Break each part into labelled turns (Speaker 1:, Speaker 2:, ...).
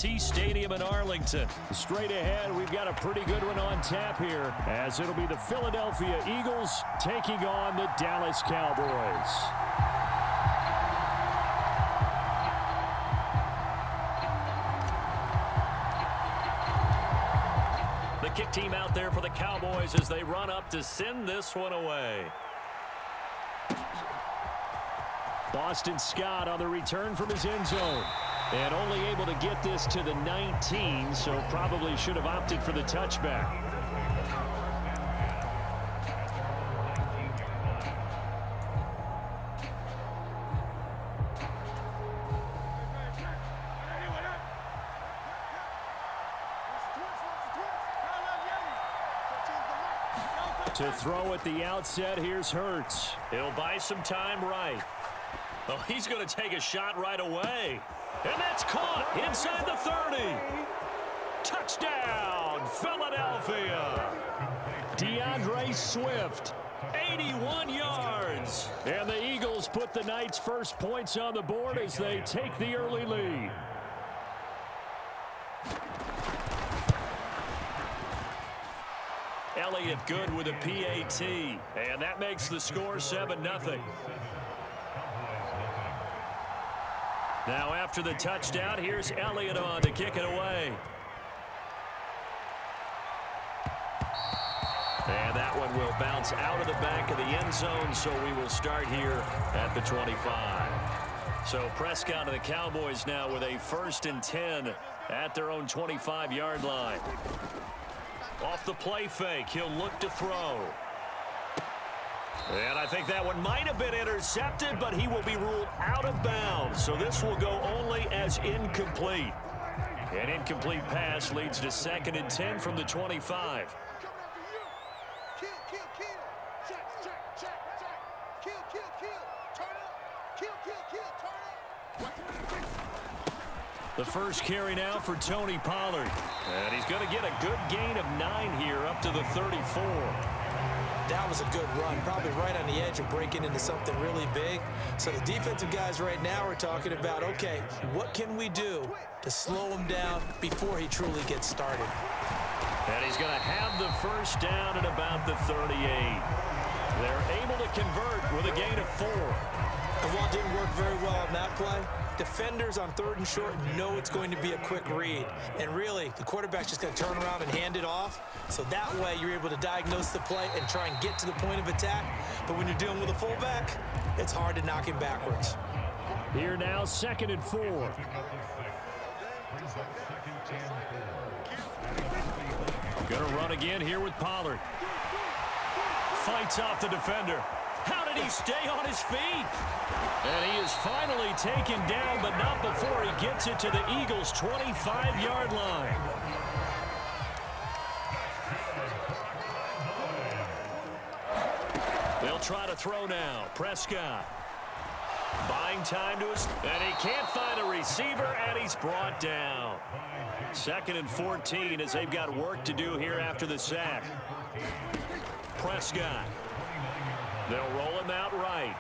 Speaker 1: AT&T Stadium in Arlington.
Speaker 2: Straight ahead, we've got a pretty good one on tap here, as it'll be the Philadelphia Eagles taking on the Dallas Cowboys.
Speaker 1: The kick team out there for the Cowboys as they run up to send this one away.
Speaker 2: Boston Scott on the return from his end zone. And only able to get this to the 19, so probably should have opted for the touchback. To throw at the outset, here's Hurts.
Speaker 1: He'll buy some time right. Oh, he's going to take a shot right away. And that's caught inside the 30. Touchdown, Philadelphia.
Speaker 2: DeAndre Swift,
Speaker 1: 81 yards.
Speaker 2: And the Eagles put the night's first points on the board as they take the early lead.
Speaker 1: Elliott good with a PAT. And that makes the score 7-0. Now after the touchdown, here's Elliott on to kick it away. And that one will bounce out of the back of the end zone, so we will start here at the 25. So Prescott and the Cowboys now with a 1st and 10 at their own 25-yard line. Off the play fake, he'll look to throw. And I think that one might have been intercepted, but he will be ruled out of bounds. So this will go only as incomplete. An incomplete pass leads to 2nd and 10 from the 25. The first carry now for Tony Pollard. And he's going to get a good gain of 9 here up to the 34.
Speaker 3: That was a good run, probably right on the edge of breaking into something really big. So the defensive guys right now are talking about, okay, what can we do to slow him down before he truly gets started?
Speaker 1: And he's going to have the first down at about the 38. They're able to convert with a gain of 4.
Speaker 3: And while it didn't work very well on that play, defenders on 3rd and short know it's going to be a quick read. And really, the quarterback's just going to turn around and hand it off. So that way, you're able to diagnose the play and try and get to the point of attack. But when you're dealing with a fullback, it's hard to knock him backwards.
Speaker 2: Here now, 2nd and 4.
Speaker 1: Going to run again here with Pollard. Fights off the defender. How did he stay on his feet? And he is finally taken down, but not before he gets it to the Eagles' 25-yard line. They'll try to throw now. Prescott. Buying time to his, and he can't find a receiver, and he's brought down. 2nd and 14 as they've got work to do here after the sack. Prescott. They'll roll him out right.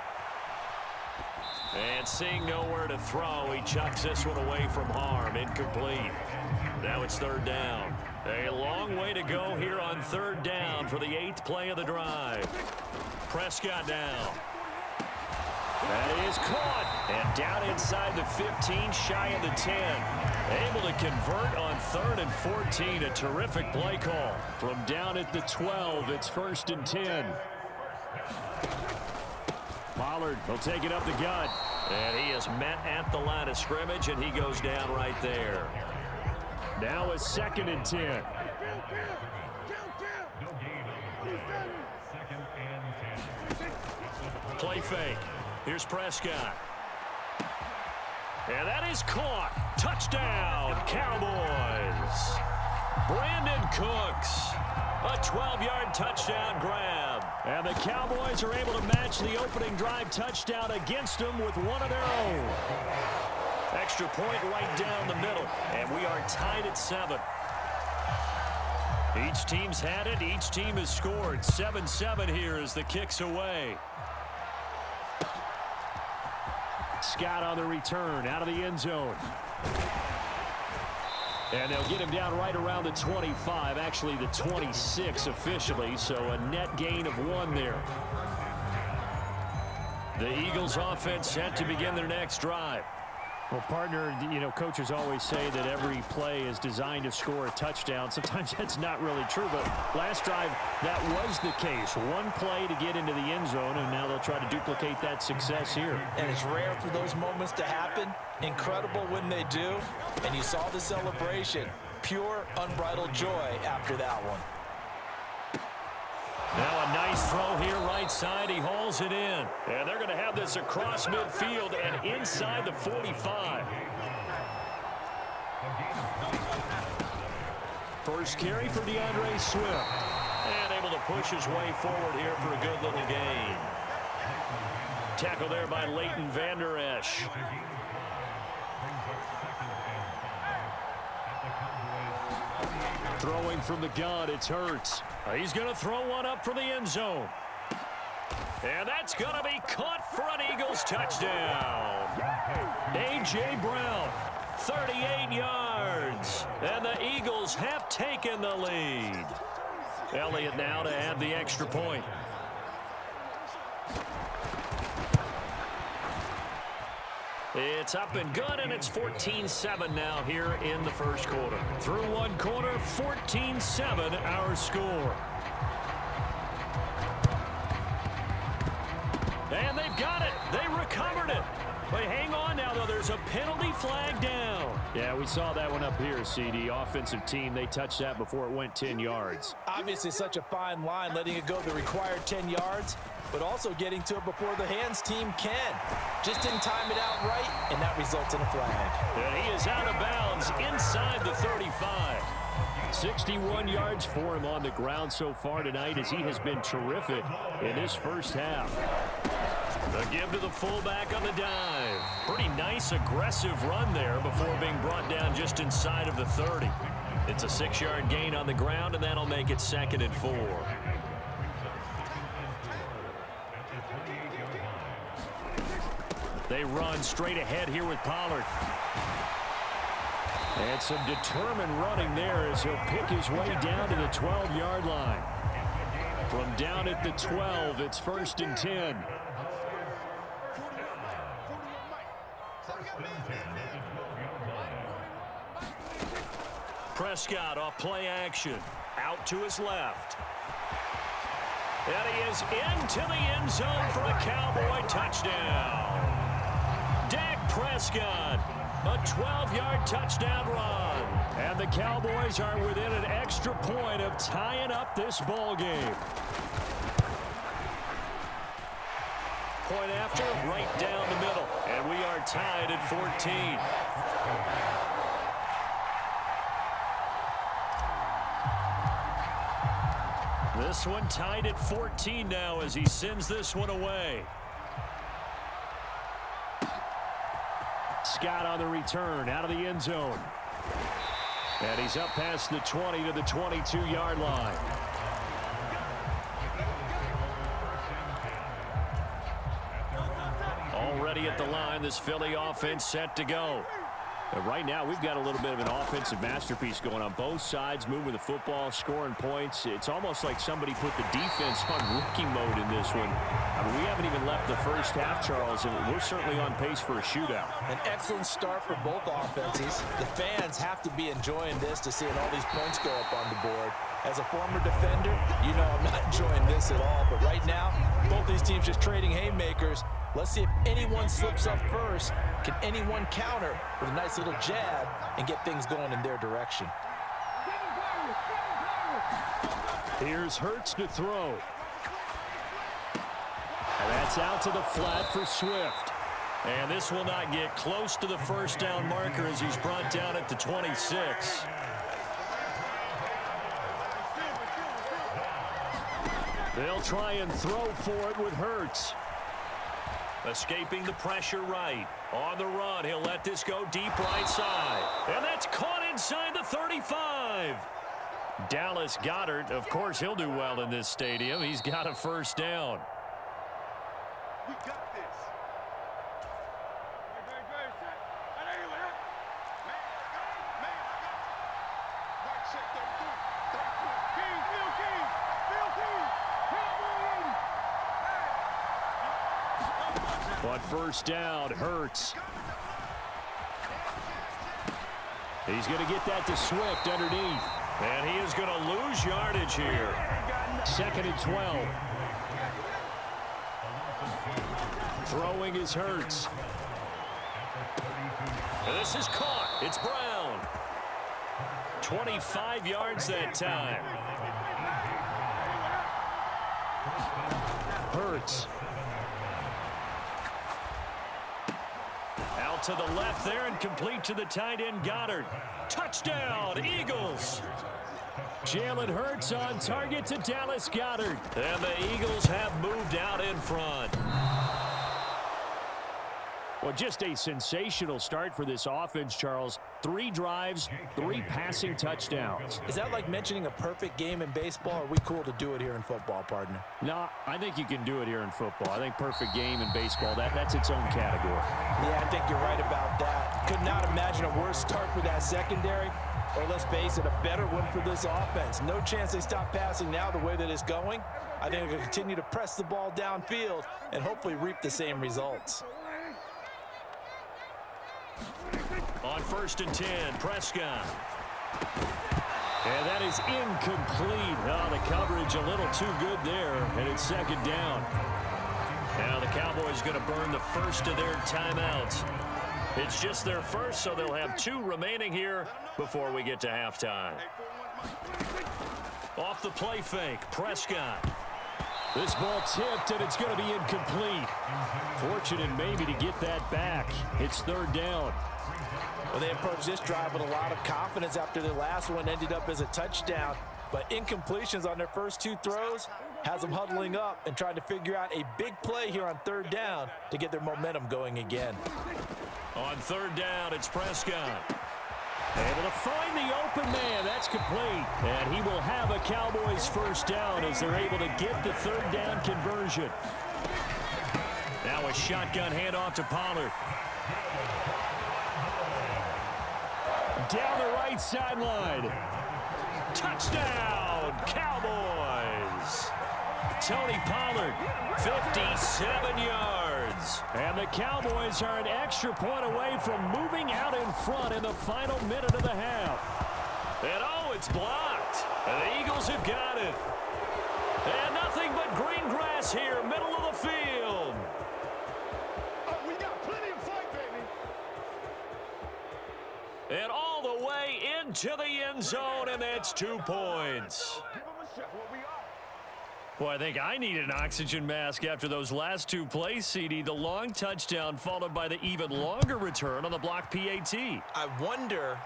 Speaker 1: And seeing nowhere to throw, he chucks this one away from harm. Incomplete. Now it's 3rd down. A long way to go here on 3rd down for the 8th play of the drive. Prescott down.
Speaker 2: That is caught.
Speaker 1: And down inside the 15, shy of the 10. Able to convert on 3rd and 14. A terrific play call.
Speaker 2: From down at the 12, it's 1st and 10. Pollard will take it up the gut.
Speaker 1: And he is met at the line of scrimmage, and he goes down right there.
Speaker 2: Now a 2nd and 10.
Speaker 1: Play fake. Here's Prescott. And that is caught. Touchdown, Cowboys. Brandon Cooks. A 12-yard touchdown grab.
Speaker 2: And the Cowboys are able to match the opening drive touchdown against them with one of their own.
Speaker 1: Extra point right down the middle. And we are tied at 7. Each team's had it. Each team has scored. 7-7 here as the kick's away.
Speaker 2: Scott on the return out of the end zone. And they'll get him down right around the 25, actually the 26 officially, so a net gain of 1 there. The Eagles offense set to begin their next drive. Well, partner, coaches always say that every play is designed to score a touchdown. Sometimes that's not really true, but last drive, that was the case. One play to get into the end zone, and now they'll try to duplicate that success here.
Speaker 3: And it's rare for those moments to happen. Incredible when they do. And you saw the celebration. Pure, unbridled joy after that one.
Speaker 1: Now a nice throw here right side. He hauls it in. And they're going to have this across midfield and inside the 45.
Speaker 2: First carry for DeAndre Swift.
Speaker 1: And able to push his way forward here for a good little gain. Tackle there by Leighton Vander Esch.
Speaker 2: Throwing from the gun, it's Hurts.
Speaker 1: He's going to throw one up for the end zone. And that's going to be caught for an Eagles touchdown. A.J. Brown, 38 yards. And the Eagles have taken the lead. Elliott now to add the extra point. It's up and good, and it's 14-7 now here in the first quarter. Through one quarter, 14-7 our score. And they've got it. They recovered it. But hang on now, though. There's a penalty flag down.
Speaker 2: Yeah, we saw that one up here, CD. Offensive team, they touched that before it went 10 yards.
Speaker 3: Obviously such a fine line, letting it go the required 10 yards, but also getting to it before the hands team can. Just didn't time it out right, and that results in a flag.
Speaker 1: And he is out of bounds inside the 35.
Speaker 2: 61 yards for him on the ground so far tonight, as he has been terrific in his first half.
Speaker 1: The give to the fullback on the dive. Pretty nice, aggressive run there before being brought down just inside of the 30. It's a 6-yard gain on the ground, and that'll make it 2nd and 4. They run straight ahead here with Pollard.
Speaker 2: And some determined running there as he'll pick his way down to the 12-yard line. From down at the 12, it's 1st and 10.
Speaker 1: Prescott off play action. Out to his left. And he is into the end zone for a Cowboy touchdown. Dak Prescott, a 12-yard touchdown run.
Speaker 2: And the Cowboys are within an extra point of tying up this ball game.
Speaker 1: Point after, right down the middle. And we are tied at 14. This one tied at 14 now as he sends this one away.
Speaker 2: Scott on the return out of the end zone. And he's up past the 20 to the 22-yard line.
Speaker 1: Already at the line, this Philly offense set to go.
Speaker 2: And right now, we've got a little bit of an offensive masterpiece going on both sides, moving the football, scoring points. It's almost like somebody put the defense on rookie mode in this one. I mean, we haven't even left the first half, Charles, and we're certainly on pace for a shootout.
Speaker 3: An excellent start for both offenses. The fans have to be enjoying this to seeing all these points go up on the board. As a former defender, you know I'm not enjoying this at all. But right now, both these teams just trading haymakers. Let's see if anyone slips up first. Can anyone counter with a nice little jab and get things going in their direction?
Speaker 2: Here's Hurts to throw. And that's out to the flat for Swift.
Speaker 1: And this will not get close to the first down marker as he's brought down at the 26.
Speaker 2: They'll try and throw for it with Hurts.
Speaker 1: Escaping the pressure right. On the run, he'll let this go deep right side. And that's caught inside the 35. Dallas Goedert, of course, he'll do well in this stadium. He's got a first down.
Speaker 4: We got this.
Speaker 2: On first down, Hurts. He's going to get that to Swift underneath.
Speaker 1: And he is going to lose yardage here.
Speaker 2: 2nd and 12. Throwing is Hurts.
Speaker 1: This is caught. It's Brown. 25 yards that time.
Speaker 2: Hurts.
Speaker 1: Out to the left there and complete to the tight end Goddard. Touchdown, Eagles.
Speaker 2: Jalen Hurts on target to Dallas Goedert.
Speaker 1: And the Eagles have moved out in front.
Speaker 2: Well, just a sensational start for this offense, Charles. 3 drives, 3 passing touchdowns.
Speaker 3: Is that like mentioning a perfect game in baseball? Or are we cool to do it here in football, partner?
Speaker 2: No, I think you can do it here in football. I think perfect game in baseball, that's its own category.
Speaker 3: Yeah, I think you're right about that. Could not imagine a worse start for that secondary. Or let's face it, a better one for this offense. No chance they stop passing now the way that it's going. I think they'll continue to press the ball downfield and hopefully reap the same results.
Speaker 1: On 1st and 10, Prescott.
Speaker 2: And that is incomplete. Oh, the coverage a little too good there, and it's 2nd down.
Speaker 1: Now the Cowboys going to burn the first of their timeouts. It's just their first, so they'll have 2 remaining here before we get to halftime. Off the play fake, Prescott.
Speaker 2: This ball tipped, and it's going to be incomplete. Fortunate maybe to get that back. It's 3rd down.
Speaker 3: Well, they approached this drive with a lot of confidence after their last one ended up as a touchdown. But incompletions on their first 2 throws has them huddling up and trying to figure out a big play here on 3rd down to get their momentum going again.
Speaker 1: On 3rd down, it's Prescott.
Speaker 2: Able to find the open man. That's complete. And he will have a Cowboys first down as they're able to get the 3rd down conversion.
Speaker 1: Now a shotgun handoff to Pollard.
Speaker 2: Down the right sideline.
Speaker 1: Touchdown, Cowboys. Tony Pollard, 57 yards.
Speaker 2: And the Cowboys are an extra point away from moving out in front in the final minute of the half.
Speaker 1: And oh, it's blocked. And the Eagles have got it. And nothing but green grass here, middle of the field.
Speaker 4: We got plenty of fight, baby.
Speaker 1: And all the way into the end zone, and that's 2 points.
Speaker 4: Give them a shot. What we are.
Speaker 1: Well, I think I need an oxygen mask after those last 2 plays, CD. The long touchdown followed by the even longer return on the block PAT.
Speaker 3: I wonder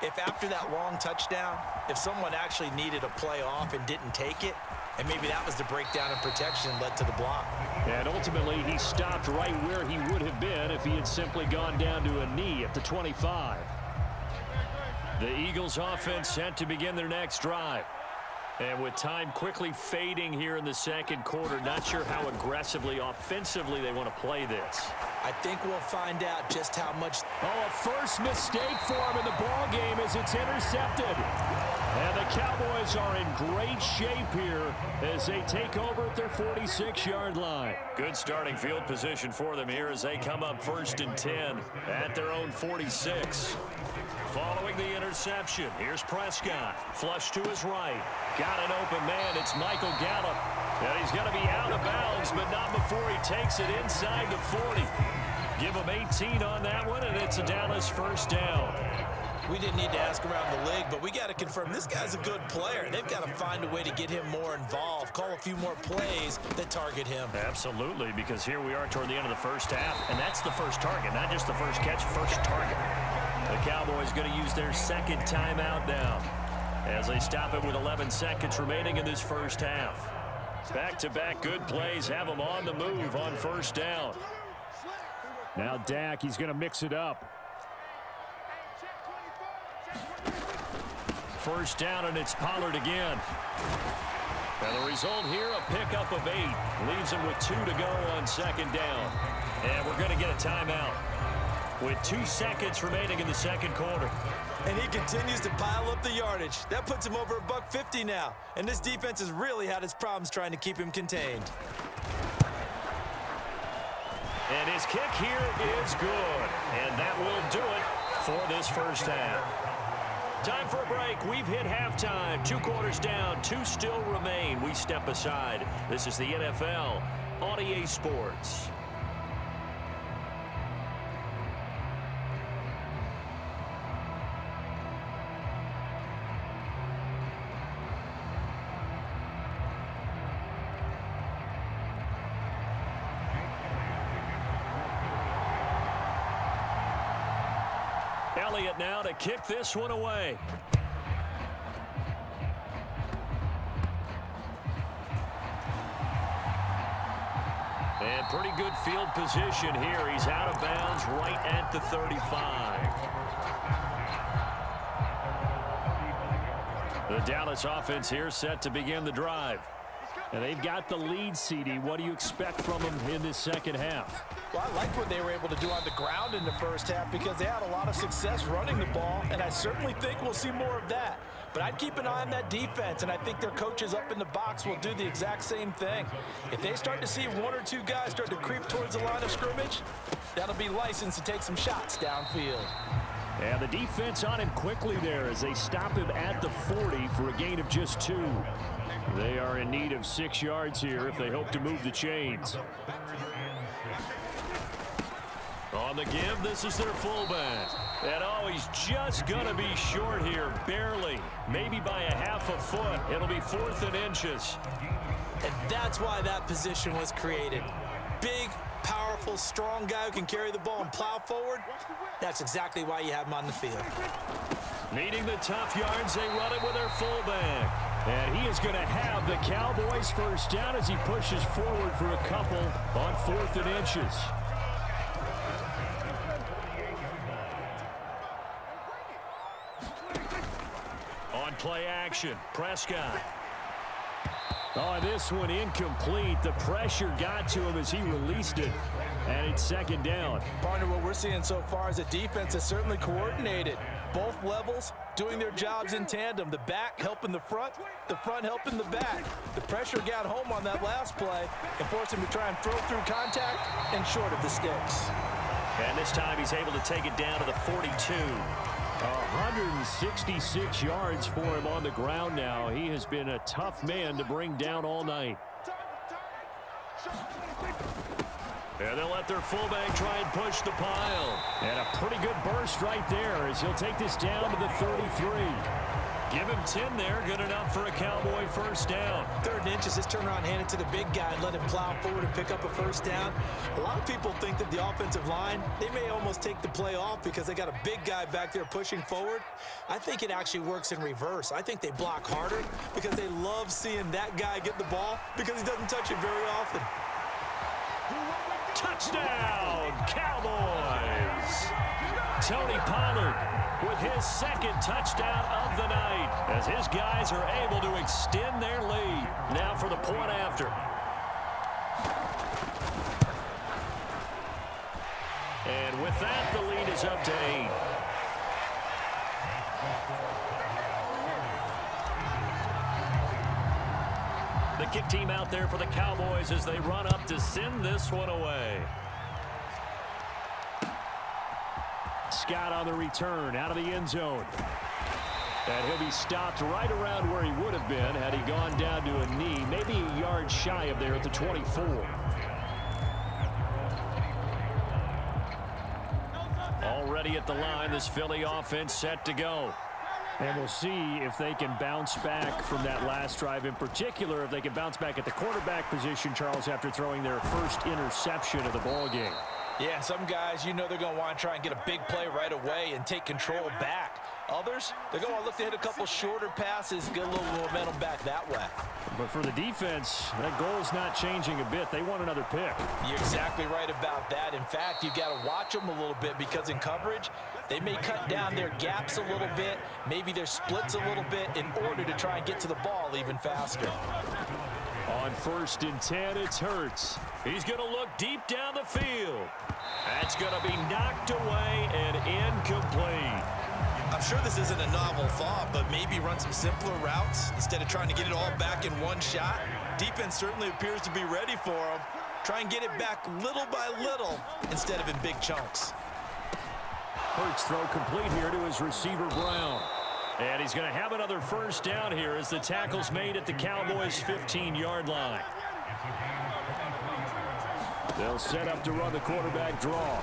Speaker 3: if after that long touchdown, if someone actually needed a play off and didn't take it, and maybe that was the breakdown in protection that led to the block.
Speaker 2: And ultimately, he stopped right where he would have been if he had simply gone down to a knee at the 25.
Speaker 1: The Eagles offense set to begin their next drive. And with time quickly fading here in the 2nd quarter, not sure how aggressively, offensively they want to play this.
Speaker 3: I think we'll find out just how much.
Speaker 2: Oh, a first mistake for him in the ball game as it's intercepted. And the Cowboys are in great shape here as they take over at their 46-yard line.
Speaker 1: Good starting field position for them here as they come up 1st and 10 at their own 46. Following the interception, here's Prescott. Flush to his right. Got an open man. It's Michael Gallup. And he's going to be out of bounds, but not before he takes it inside the 40. Give him 18 on that one, and it's a Dallas first down.
Speaker 3: We didn't need to ask around the league, but we got to confirm this guy's a good player. They've got to find a way to get him more involved, call a few more plays that target him.
Speaker 1: Absolutely, because here we are toward the end of the first half, and that's the first target, not just the first catch, first target. The Cowboys going to use their 2nd timeout now as they stop it with 11 seconds remaining in this first half. Back-to-back good plays have them on the move on first down.
Speaker 2: Now Dak, he's going to mix it up.
Speaker 1: First down, and it's Pollard again. And the result here, a pickup of 8. Leaves him with 2 to go on 2nd down. And we're going to get a timeout with 2 seconds remaining in the 2nd quarter.
Speaker 3: And he continues to pile up the yardage. That puts him over $150 now. And this defense has really had its problems trying to keep him contained.
Speaker 1: And his kick here is good. And that will do it for this first half. Time for a break. We've hit halftime. 2 quarters down. 2 still remain. We step aside. This is the NFL on EA Sports. Elliott now to kick this one away. And pretty good field position here. He's out of bounds right at the 35. The Dallas offense here set to begin the drive. And they've got the lead, CD. What do you expect from them in this second half?
Speaker 3: Well, I liked what they were able to do on the ground in the first half because they had a lot of success running the ball, and I certainly think we'll see more of that. But I'd keep an eye on that defense, and I think their coaches up in the box will do the exact same thing. If they start to see 1 or 2 guys start to creep towards the line of scrimmage, that'll be licensed to take some shots downfield.
Speaker 2: And the defense on him quickly there as they stop him at the 40 for a gain of just 2. They are in need of 6 yards here if they hope to move the chains.
Speaker 1: On the give, this is their fullback. And oh, he's just going to be short here, barely. Maybe by a half a foot. It'll be 4th and inches.
Speaker 3: And that's why that position was created. Big, powerful, strong guy who can carry the ball and plow forward. That's exactly why you have him on the field.
Speaker 1: Needing the tough yards, they run it with their fullback.
Speaker 2: And he is going to have the Cowboys first down as he pushes forward for a couple on 4th and inches.
Speaker 1: On play action, Prescott.
Speaker 2: Oh, this one incomplete. The pressure got to him as he released it. And it's 2nd down.
Speaker 3: Partner, what we're seeing so far is a defense that's certainly coordinated. Both levels doing their jobs in tandem. The back helping the front helping the back. The pressure got home on that last play and forced him to try and throw through contact and short of the sticks.
Speaker 1: And this time he's able to take it down to the 42.
Speaker 2: 166 yards for him on the ground now. He has been a tough man to bring down all night.
Speaker 1: And they'll let their fullback try and push the pile.
Speaker 2: And a pretty good burst right there as he'll take this down to the 33.
Speaker 1: Give him 10 there. Good enough for a Cowboy first down.
Speaker 3: 3rd and inches, just turn around, hand it to the big guy and let him plow forward and pick up a first down. A lot of people think that the offensive line, they may almost take the play off because they got a big guy back there pushing forward. I think it actually works in reverse. I think they block harder because they love seeing that guy get the ball because he doesn't touch it very often.
Speaker 1: Touchdown, Cowboys! Tony Pollard with his 2nd touchdown of the night as his guys are able to extend their lead. Now for the point after. And with that, the lead is up to 8. The kick team out there for the Cowboys as they run up to send this one away.
Speaker 2: Scott on the return out of the end zone. And he'll be stopped right around where he would have been had he gone down to a knee, maybe a yard shy of there at the 24.
Speaker 1: Already at the line, this Philly offense set to go.
Speaker 2: And we'll see if they can bounce back from that last drive in particular, if they can bounce back at the quarterback position, Charles, after throwing their first interception of the ball game.
Speaker 3: Yeah, some guys, you know they're going to want to try and get a big play right away and take control back. Others, they're going to look to hit a couple shorter passes, get a little momentum back that way.
Speaker 2: But for the defense, that goal's not changing a bit. They want another pick.
Speaker 3: You're exactly right about that. In fact, you've got to watch them a little bit because in coverage, they may cut down their gaps a little bit, maybe their splits a little bit in order to try and get to the ball even faster.
Speaker 2: On 1st and 10, it's Hurts.
Speaker 1: He's going to look deep down the field. That's going to be knocked away and incomplete.
Speaker 3: I'm sure this isn't a novel thought, but maybe run some simpler routes instead of trying to get it all back in one shot. Defense certainly appears to be ready for him. Try and get it back little by little instead of in big chunks.
Speaker 2: Hurts throw complete here to his receiver, Brown. And he's going to have another first down here as the tackle's made at the Cowboys' 15-yard line. They'll set up to run the quarterback draw.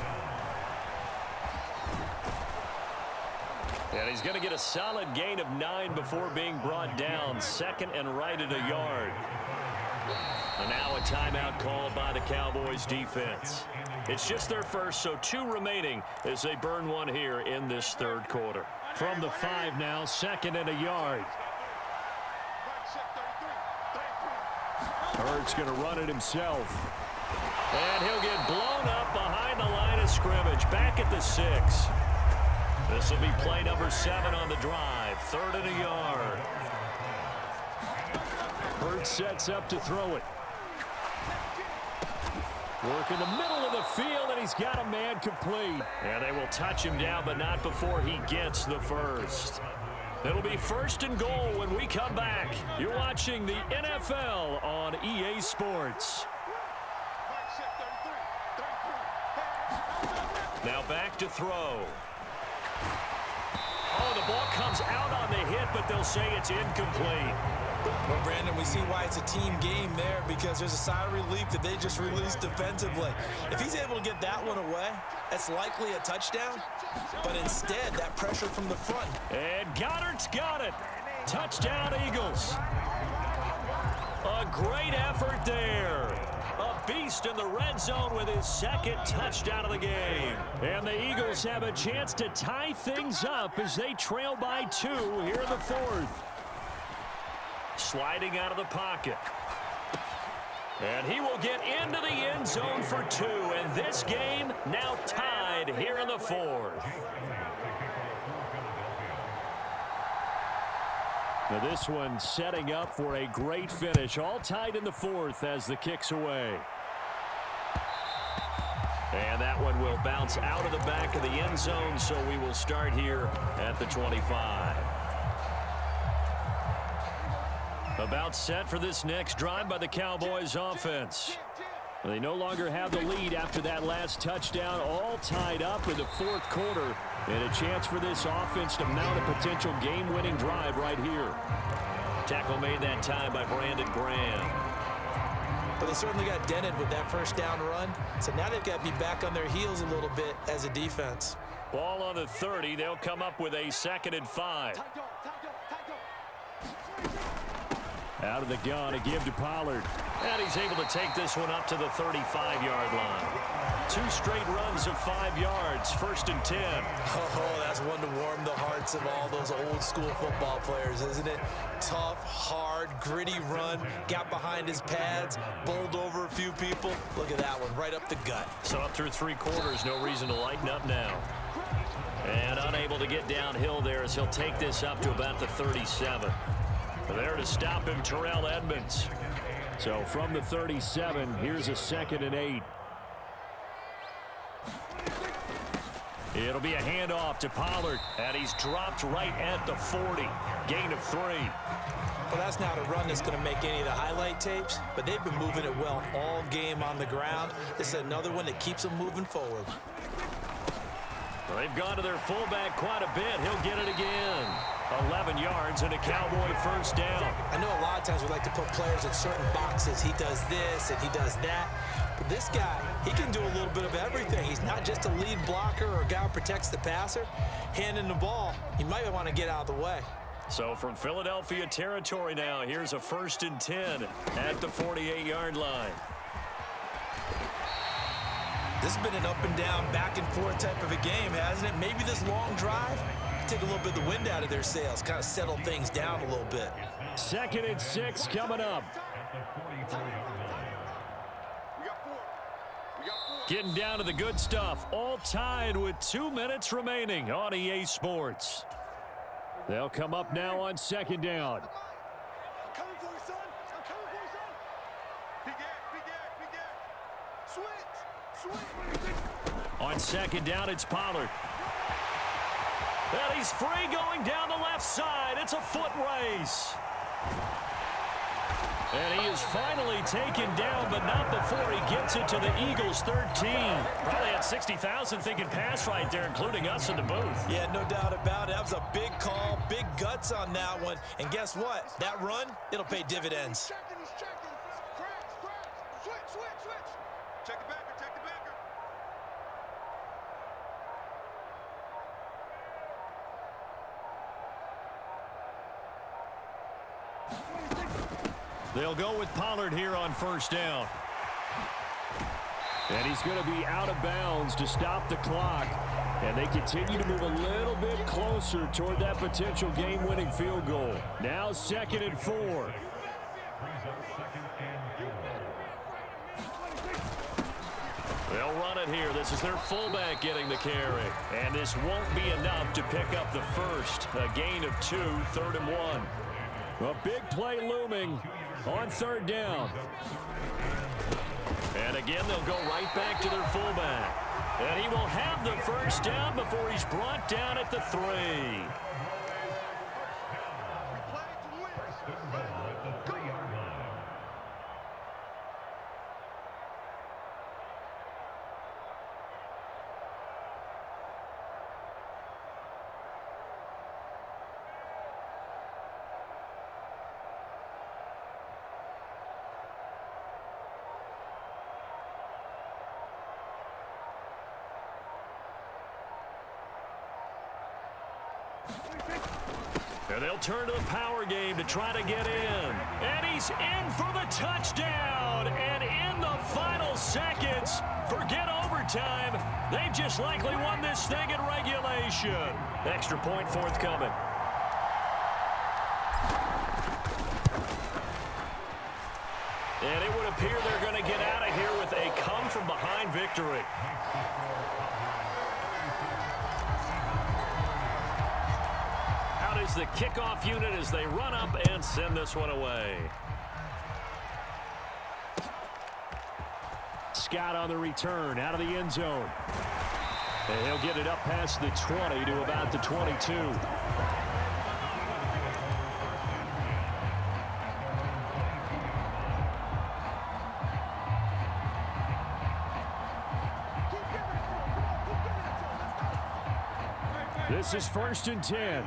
Speaker 2: And he's going to get a solid gain of 9 before being brought down. Second and right at a yard. And now a timeout called by the Cowboys defense. It's just their first, so 2 remaining as they burn one here in this third quarter. From the 5 now, second and a yard. Hurts going to run it himself. And he'll get blown up behind the line of scrimmage. Back at the 6. This will be play number 7 on the drive. 3rd and a yard. Hurts sets up to throw it. Work in the middle of the field, and he's got a man complete. And they will touch him down, but not before he gets the first. It'll be 1st and goal when we come back. You're watching the NFL on EA Sports. Now back to throw. Oh, the ball comes out on the hit, but they'll say it's incomplete.
Speaker 3: Well, Brandon, we see why it's a team game there, because there's a sigh of relief that they just released defensively. If he's able to get that one away, that's likely a touchdown. But instead, that pressure from the front.
Speaker 2: And Goddard's got it. Touchdown, Eagles. A great effort there. A beast in the red zone with his 2nd touchdown of the game. And the Eagles have a chance to tie things up as they trail by 2 here in the 4th. Sliding out of the pocket. And he will get into the end zone for 2. And this game now tied here in the 4th. Now this one setting up for a great finish. All tied in the 4th as the kick's away. And that one will bounce out of the back of the end zone, so we will start here at the 25. About set for this next drive by the Cowboys offense. They no longer have the lead after that last touchdown, all tied up in the 4th quarter. And a chance for this offense to mount a potential game-winning drive right here. Tackle made that time by Brandon Graham.
Speaker 3: But they certainly got dented with that first down run. So now they've got to be back on their heels a little bit as a defense.
Speaker 2: Ball on the 30. They'll come up with a 2nd and 5. Out of the gun, a give to Pollard. And he's able to take this one up to the 35-yard line. 2 straight runs of 5 yards, 1st and 10.
Speaker 3: Oh, that's one to warm the hearts of all those old-school football players, isn't it? Tough, hard, gritty run. Got behind his pads, bowled over a few people. Look at that one, right up the gut.
Speaker 2: So up through 3 quarters, no reason to lighten up now. And unable to get downhill there as he'll take this up to about the 37. There to stop him, Terrell Edmonds. So from the 37, here's a 2nd and 8. It'll be a handoff to Pollard, and he's dropped right at the 40. Gain of 3.
Speaker 3: Well, that's not a run that's going to make any of the highlight tapes, but they've been moving it well all game on the ground. This is another one that keeps them moving forward.
Speaker 2: Well, they've gone to their fullback quite a bit. He'll get it again. 11 yards and a Cowboy first down.
Speaker 3: I know a lot of times we like to put players in certain boxes. He does this and he does that. But this guy, he can do a little bit of everything. He's not just a lead blocker or a guy who protects the passer. Handing the ball, you might want to get out of the way.
Speaker 2: So from Philadelphia territory now, here's a 1st and 10 at the 48-yard line.
Speaker 3: This has been an up and down, back and forth type of a game, hasn't it? Maybe this long drive take a little bit of the wind out of their sails, kind of settle things down a little bit.
Speaker 2: 2nd and 6 coming up. Getting down to the good stuff, all tied with 2 minutes remaining on EA Sports. They'll come up now on 2nd down.
Speaker 4: I'm coming for you, son. I'm coming for you, son. Big gap. Switch.
Speaker 2: On 2nd down, it's Pollard. And he's free going down the left side. It's a foot race.
Speaker 1: And he is finally taken down, but not before he gets it to the Eagles' 13. Probably had 60,000 thinking pass right there, including us in the booth.
Speaker 3: Yeah, no doubt about it. That was a big call, big guts on that one. And guess what? That run, it'll pay dividends.
Speaker 4: He's checking. Cracks. Switch. Check the backer.
Speaker 1: They'll go with Pollard here on first down.
Speaker 2: And he's going to be out of bounds to stop the clock. And they continue to move a little bit closer toward that potential game-winning field goal. Now 2nd and 4.
Speaker 1: They'll run it here. This is their fullback getting the carry. And this won't be enough to pick up the first. A gain of 2, 3rd and 1.
Speaker 2: A big play looming on 3rd down.
Speaker 1: And again, they'll go right back to their fullback. And he will have the first down before he's brought down at the 3. And they'll turn to the power game to try to get in. And he's in for the touchdown. And in the final seconds, forget overtime. They've just likely won this thing in regulation. Extra point forthcoming. And it would appear they're going to get out of here with a come-from-behind victory. The kickoff unit as they run up and send this one away.
Speaker 2: Scott on the return out of the end zone. And he'll get it up past the 20 to about the 22. This is 1st and 10.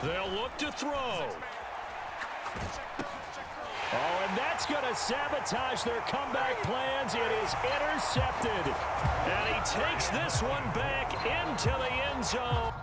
Speaker 1: They'll look to throw.
Speaker 2: Oh, and that's going to sabotage their comeback plans. It is intercepted.
Speaker 1: And he takes this one back into the end zone.